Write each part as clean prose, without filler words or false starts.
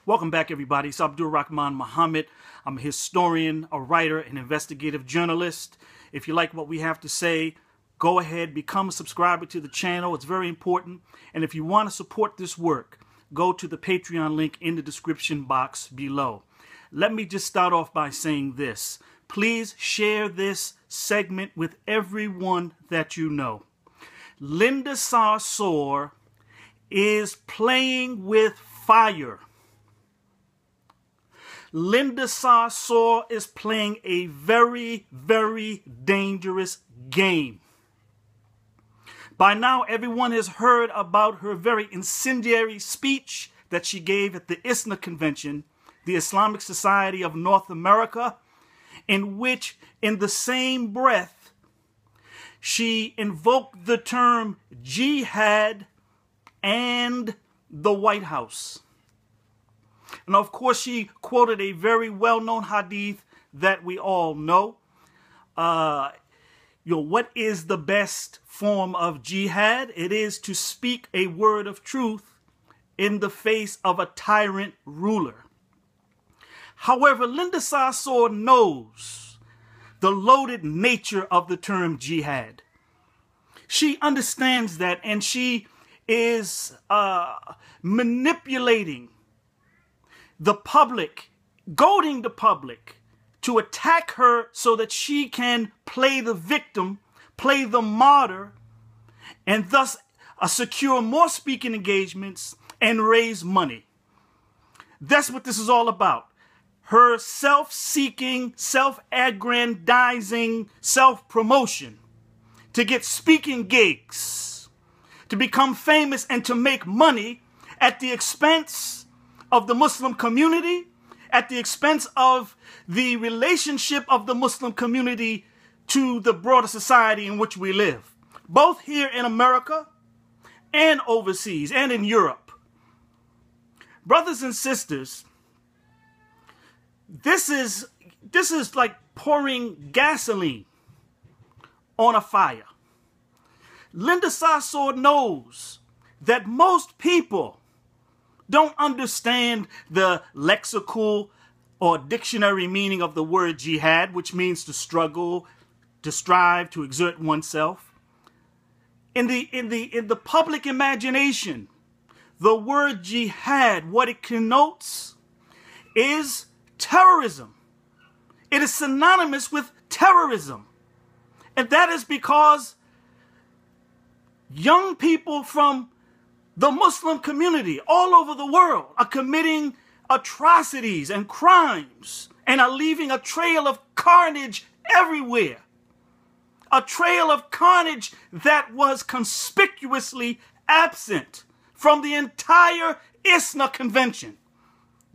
Welcome back, everybody. It's Abdul-Rahman Muhammad. I'm a historian, a writer, an investigative journalist. If you like what we have to say, go ahead, become a subscriber to the channel. It's very important. And if you want to support this work, go to the Patreon link in the description box below. Let me just start off by saying this. Please share this segment with everyone that you know. Linda Sarsour is playing with fire. Linda Sarsour is playing a very, very dangerous game. By now, everyone has heard about her very incendiary speech that she gave at the ISNA convention, the Islamic Society of North America, in which, in the same breath, she invoked the term jihad and the White House. And of course, she quoted a very well-known hadith that we all know. What is the best form of jihad? It is to speak a word of truth in the face of a tyrant ruler. However, Linda Sarsour knows the loaded nature of the term jihad. She understands that, and she is manipulating the public, goading the public to attack her so that she can play the victim, play the martyr, and thus secure more speaking engagements and raise money. That's what this is all about. Her self-seeking, self-aggrandizing, self-promotion to get speaking gigs, to become famous and to make money at the expense of the Muslim community, at the expense of the relationship of the Muslim community to the broader society in which we live, both here in America and overseas and in Europe. Brothers and sisters, this is like pouring gasoline on a fire. Linda Sarsour knows that most people don't understand the lexical or dictionary meaning of the word jihad, which means to struggle, to strive, to exert oneself. In the public imagination, the word jihad, what it connotes is terrorism. It is synonymous with terrorism. And that is because young people from the Muslim community all over the world are committing atrocities and crimes and are leaving a trail of carnage everywhere. A trail of carnage that was conspicuously absent from the entire ISNA convention.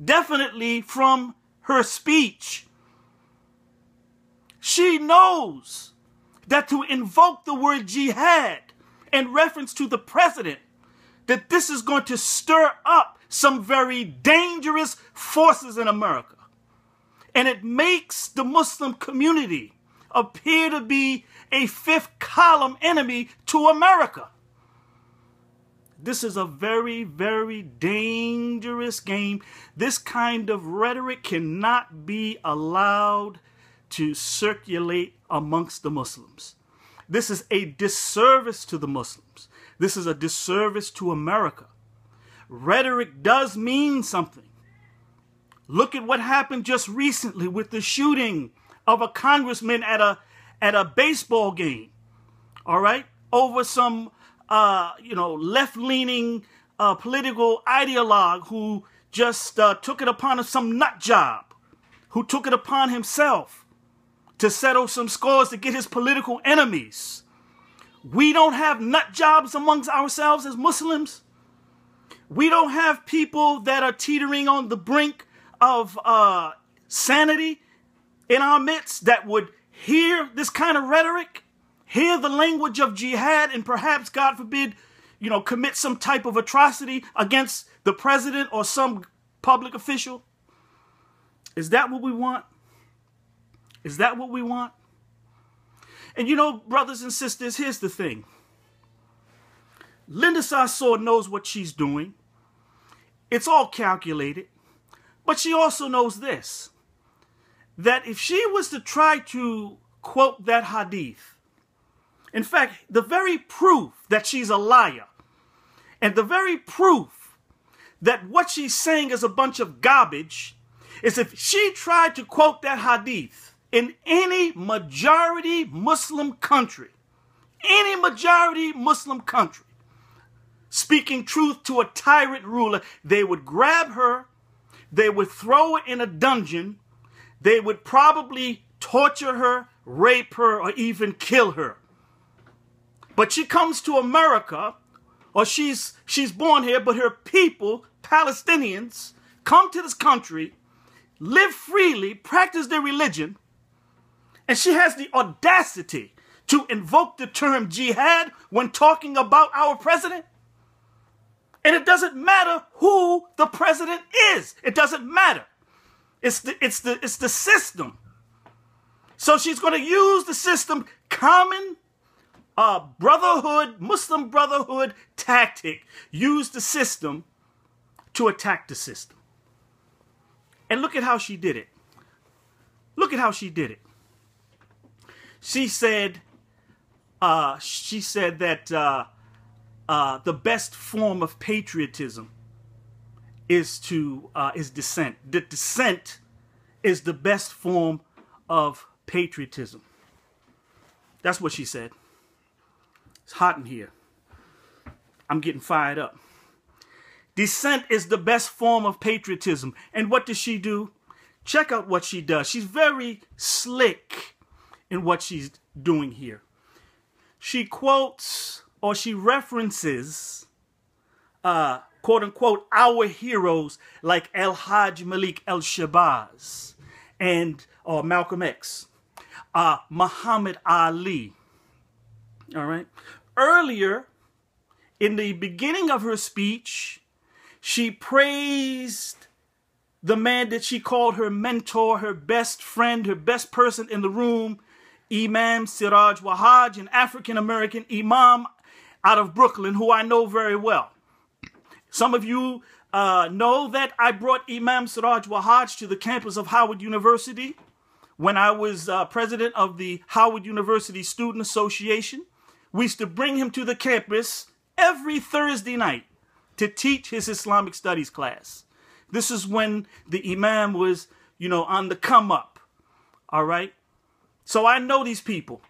Definitely from her speech. She knows that to invoke the word jihad in reference to the president, that this is going to stir up some very dangerous forces in America. And it makes the Muslim community appear to be a fifth column enemy to America. This is a very, very dangerous game. This kind of rhetoric cannot be allowed to circulate amongst the Muslims. This is a disservice to the Muslims. This is a disservice to America. Rhetoric does mean something. Look at what happened just recently with the shooting of a congressman at a baseball game. All right? Over some, left-leaning political ideologue who just took it upon some nut job, who took it upon himself to settle some scores to get his political enemies. We don't have nut jobs amongst ourselves as Muslims. We don't have people that are teetering on the brink of sanity in our midst that would hear this kind of rhetoric, hear the language of jihad, and perhaps, God forbid, commit some type of atrocity against the president or some public official. Is that what we want? Is that what we want? And brothers and sisters, here's the thing. Linda Sarsour knows what she's doing. It's all calculated. But she also knows this, that if she was to try to quote that hadith, in fact, the very proof that she's a liar and the very proof that what she's saying is a bunch of garbage is if she tried to quote that hadith in any majority Muslim country, speaking truth to a tyrant ruler, they would grab her, they would throw her in a dungeon, they would probably torture her, rape her, or even kill her. But she comes to America, or she's born here, but her people, Palestinians, come to this country, live freely, practice their religion, and she has the audacity to invoke the term jihad when talking about our president. And it doesn't matter who the president is. It doesn't matter. It's the system. So she's going to use the system, common brotherhood, Muslim brotherhood tactic. Use the system to attack the system. And look at how she did it. Look at how she did it. She said that the best form of patriotism is dissent. That dissent is the best form of patriotism. That's what she said. It's hot in here. I'm getting fired up. Dissent is the best form of patriotism. And what does she do? Check out what she does. She's very slick in what she's doing here. She quotes or she references, quote unquote, our heroes like Al-Hajj Malik al-Shabazz and Malcolm X, Muhammad Ali. All right. Earlier, in the beginning of her speech, she praised the man that she called her mentor, her best friend, her best person in the room, Imam Siraj Wahaj, an African-American imam out of Brooklyn, who I know very well. Some of you know that I brought Imam Siraj Wahaj to the campus of Howard University when I was president of the Howard University Student Association. We used to bring him to the campus every Thursday night to teach his Islamic studies class. This is when the imam was, on the come up. All right. So I know these people.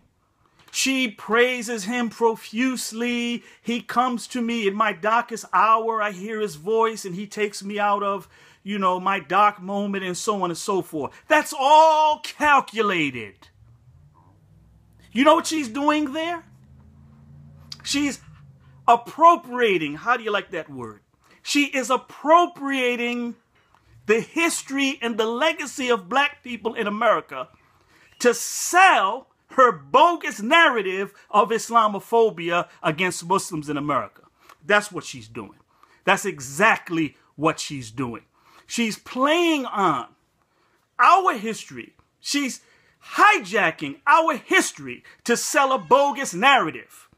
She praises him profusely. He comes to me in my darkest hour. I hear his voice and he takes me out of, my dark moment and so on and so forth. That's all calculated. You know what she's doing there? She's appropriating. How do you like that word? She is appropriating the history and the legacy of black people in America to sell her bogus narrative of Islamophobia against Muslims in America. That's what she's doing. That's exactly what she's doing. She's playing on our history. She's hijacking our history to sell a bogus narrative.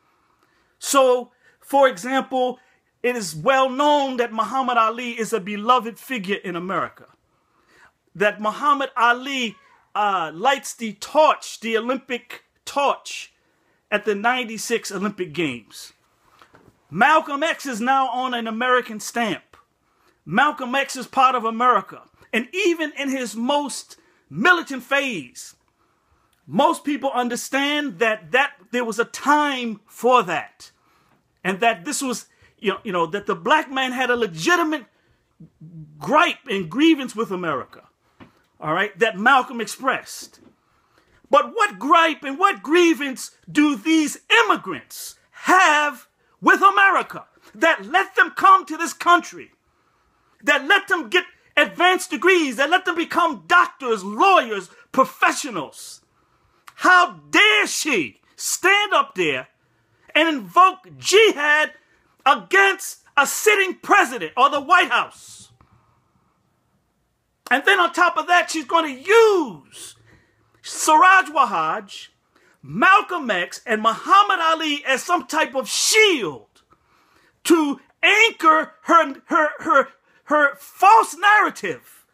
So, for example, it is well known that Muhammad Ali is a beloved figure in America. That Muhammad Ali lights the torch, the Olympic torch, at the '96 Olympic Games. Malcolm X is now on an American stamp. Malcolm X is part of America. And even in his most militant phase, most people understand that there was a time for that. And that this was, that the black man had a legitimate gripe and grievance with America. All right, that Malcolm expressed. But what gripe and what grievance do these immigrants have with America that let them come to this country, that let them get advanced degrees, that let them become doctors, lawyers, professionals? How dare she stand up there and invoke jihad against a sitting president or the White House? And then on top of that, she's going to use Siraj Wahaj, Malcolm X, and Muhammad Ali as some type of shield to anchor her false narrative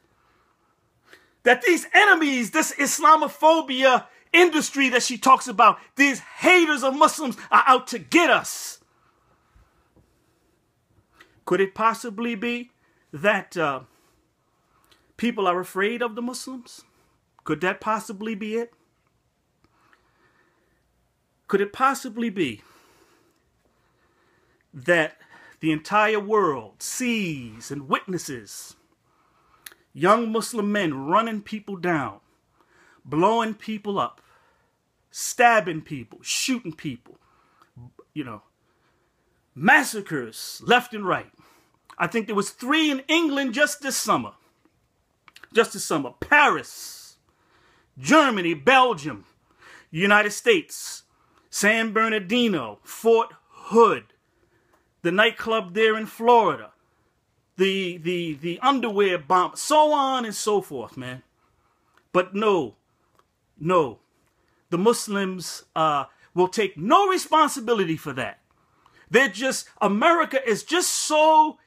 that these enemies, this Islamophobia industry that she talks about, these haters of Muslims are out to get us. Could it possibly be that people are afraid of the Muslims? Could that possibly be it? Could it possibly be that the entire world sees and witnesses young Muslim men running people down, blowing people up, stabbing people, shooting people, massacres left and right? I think there was 3 in England just this summer. Paris, Germany, Belgium, United States, San Bernardino, Fort Hood, the nightclub there in Florida, the underwear bomb, so on and so forth, man. But no, the Muslims will take no responsibility for that. America is just so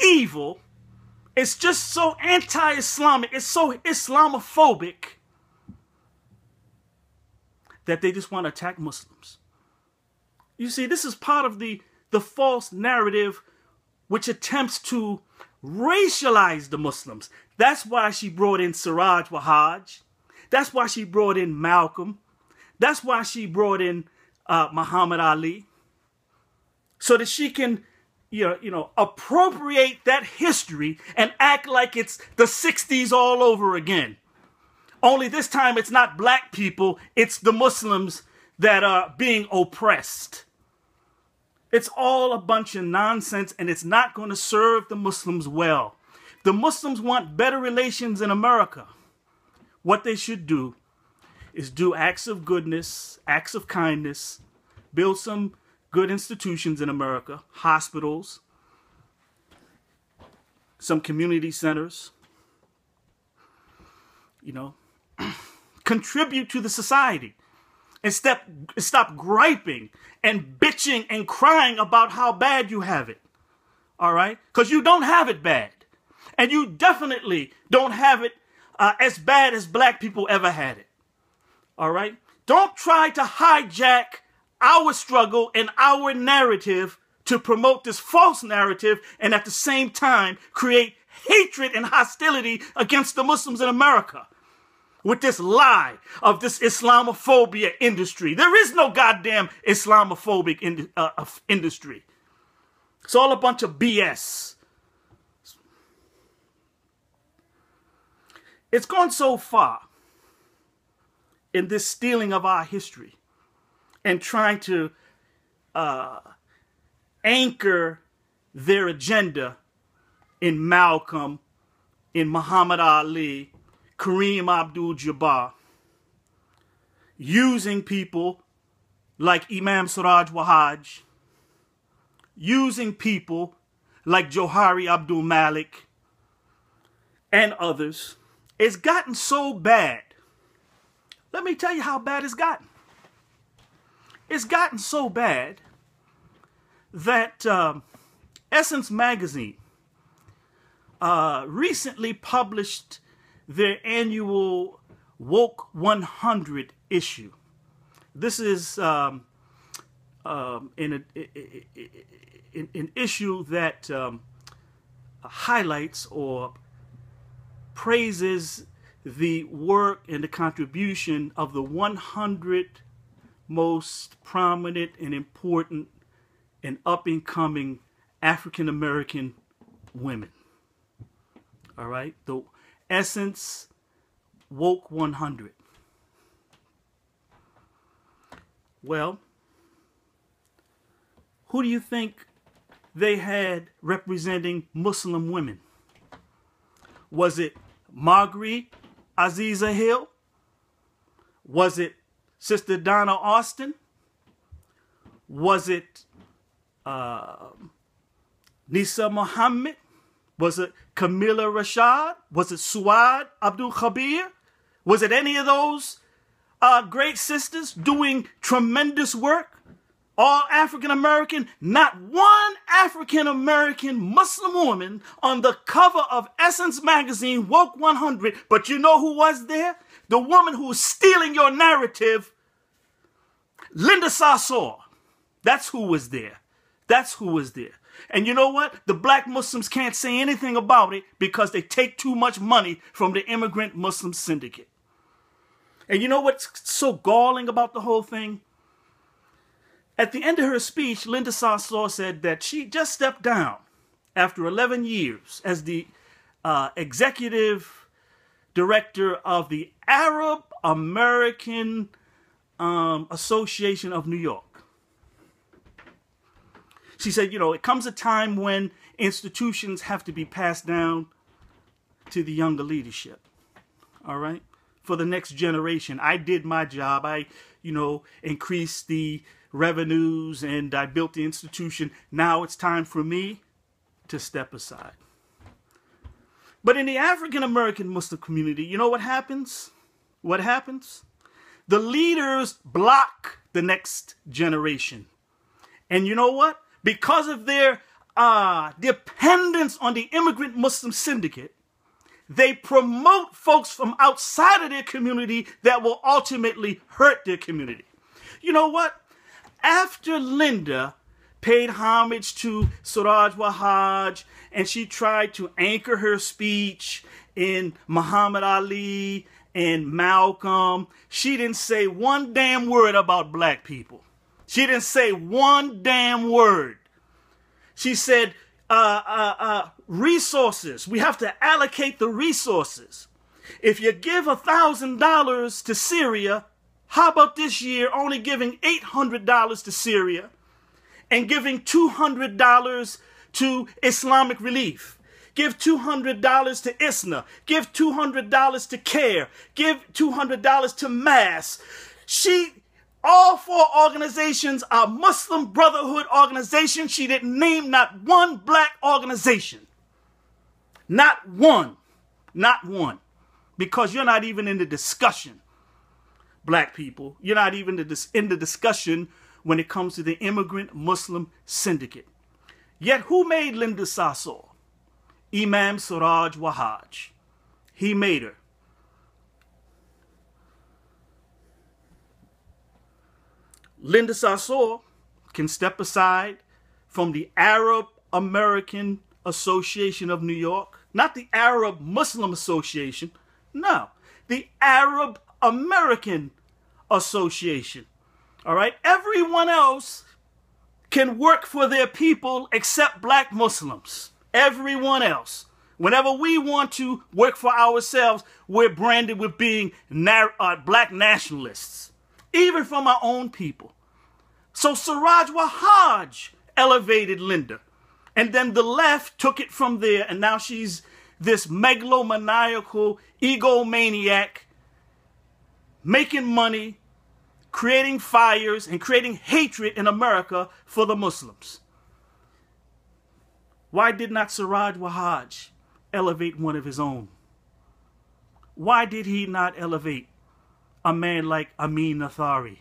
evil. It's just so anti-Islamic. It's so Islamophobic that they just want to attack Muslims. You see, this is part of the false narrative which attempts to racialize the Muslims. That's why she brought in Siraj Wahhaj. That's why she brought in Malcolm. That's why she brought in Muhammad Ali. So that she can, appropriate that history and act like it's the 60s all over again. Only this time it's not black people, it's the Muslims that are being oppressed. It's all a bunch of nonsense, and it's not going to serve the Muslims well. The Muslims want better relations in America. What they should do is do acts of goodness, acts of kindness, build some good institutions in America, hospitals, some community centers, contribute to the society. And stop griping and bitching and crying about how bad you have it. All right? Because you don't have it bad. And you definitely don't have it as bad as black people ever had it. All right? Don't try to hijack our struggle and our narrative to promote this false narrative and at the same time create hatred and hostility against the Muslims in America. With this lie of this Islamophobia industry. There is no goddamn Islamophobic industry. It's all a bunch of BS. It's gone so far in this stealing of our history and trying to anchor their agenda in Malcolm, in Muhammad Ali, Kareem Abdul-Jabbar, using people like Imam Siraj Wahhaj, using people like Johari Abdul-Malik and others. It's gotten so bad. Let me tell you how bad it's gotten. It's gotten so bad that Essence Magazine recently published their annual Woke 100 issue. This is an issue that highlights or praises the work and the contribution of the 100 most prominent and important and up-and-coming African-American women. All right? The Essence Woke 100. Well, who do you think they had representing Muslim women? Was it Marguerite Aziza Hill? Was it Sister Donna Austin? Was it Nisa Muhammad? Was it Camilla Rashad? Was it Suad Abdul-Khabeer? Was it any of those great sisters doing tremendous work all African American, not one African American Muslim woman on the cover of Essence magazine, Woke 100. But you know who was there? The woman who was stealing your narrative, Linda Sarsour. That's who was there. That's who was there. And you know what? The black Muslims can't say anything about it because they take too much money from the immigrant Muslim syndicate. And you know what's so galling about the whole thing? At the end of her speech, Linda Sarsour said that she just stepped down after 11 years as the executive director of the Arab American Association of New York. She said, you know, it comes a time when institutions have to be passed down to the younger leadership. All right? For the next generation. I did my job. I, increased the revenues and I built the institution. Now it's time for me to step aside. But in the African American Muslim community, you know what happens? What happens? The leaders block the next generation. And you know what? Because of their dependence on the immigrant Muslim syndicate, they promote folks from outside of their community that will ultimately hurt their community. You know what? After Linda paid homage to Suraj Wahaj and she tried to anchor her speech in Muhammad Ali and Malcolm, she didn't say one damn word about black people. She didn't say one damn word. She said, resources. We have to allocate the resources. If you give $1,000 to Syria, how about this year only giving $800 to Syria and giving $200 to Islamic Relief? Give $200 to ISNA. Give $200 to CARE. Give $200 to MASS. All four organizations are Muslim Brotherhood organizations. She didn't name not one black organization. Not one. Not one. Because you're not even in the discussion, black people. You're not even in the discussion when it comes to the immigrant Muslim syndicate. Yet who made Linda Sarsour? Imam Suraj Wahaj. He made her. Linda Sarsour can step aside from the Arab American Association of New York, not the Arab Muslim Association, no, the Arab American Association. All right, everyone else can work for their people except black Muslims. Everyone else. Whenever we want to work for ourselves, we're branded with being black nationalists. Even from our own people. So Suraj Wahaj elevated Linda. And then the left took it from there. And now she's this megalomaniacal egomaniac, making money, creating fires, and creating hatred in America for the Muslims. Why did not Suraj Wahaj elevate one of his own? Why did he not elevate a man like Amin Nathari?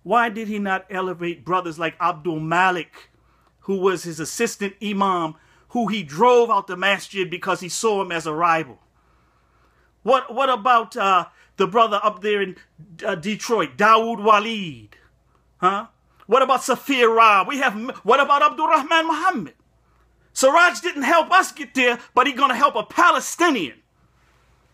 Why did he not elevate brothers like Abdul-Malik, who was his assistant imam, who he drove out the masjid because he saw him as a rival? What about the brother up there in Detroit, Dawood Walid? Huh? What about Safir Rab? What about Abdul-Rahman Muhammad? Suraj didn't help us get there, but he's going to help a Palestinian,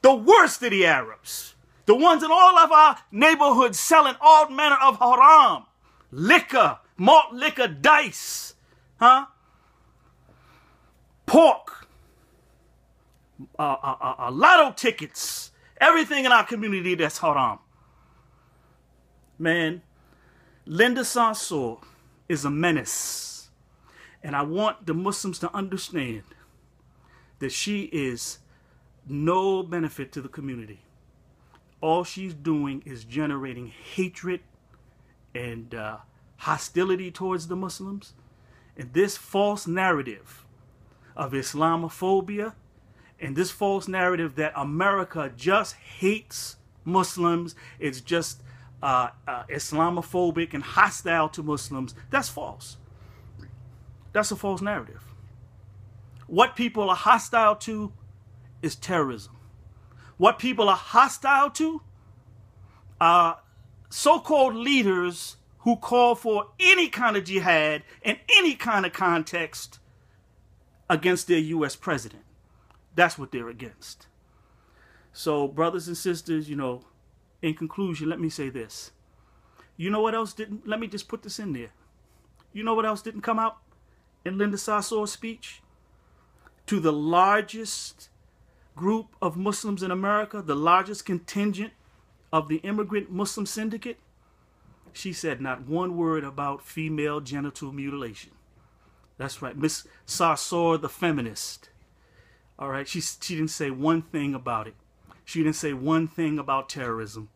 the worst of the Arabs. The ones in all of our neighborhoods selling all manner of haram, liquor, malt liquor, dice, pork, lotto tickets, everything in our community that's haram. Man, Linda Sarsour is a menace. And I want the Muslims to understand that she is no benefit to the community. All she's doing is generating hatred and hostility towards the Muslims. And this false narrative of Islamophobia and this false narrative that America just hates Muslims is just Islamophobic and hostile to Muslims. That's false. That's a false narrative. What people are hostile to is terrorism. What people are hostile to are so-called leaders who call for any kind of jihad in any kind of context against their U.S. president. That's what they're against. So, brothers and sisters, you know, in conclusion, let me say this. You know what else didn't? Let me just put this in there. You know what else didn't come out in Linda Sarsour's speech? To the largest group of Muslims in America, the largest contingent of the immigrant Muslim syndicate, she said not one word about female genital mutilation. That's right, Miss Sarsour, the feminist. All right, she didn't say one thing about it. She didn't say one thing about terrorism.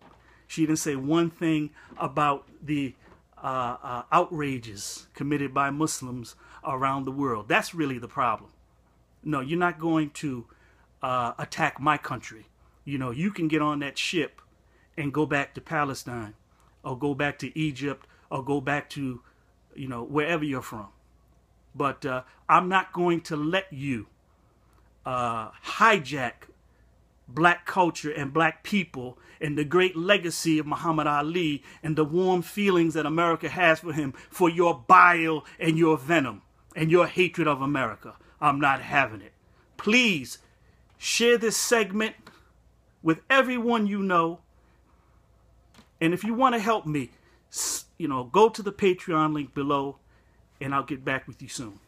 She didn't say one thing about the outrages committed by Muslims around the world. That's really the problem. No, you're not going to attack my country. You know, you can get on that ship and go back to Palestine or go back to Egypt or go back to, you know, wherever you're from. But I'm not going to let you hijack black culture and black people and the great legacy of Muhammad Ali and the warm feelings that America has for him for your bile and your venom and your hatred of America. I'm not having it. Please share this segment with everyone you know. And if you want to help me, you know, go to the Patreon link below and I'll get back with you soon.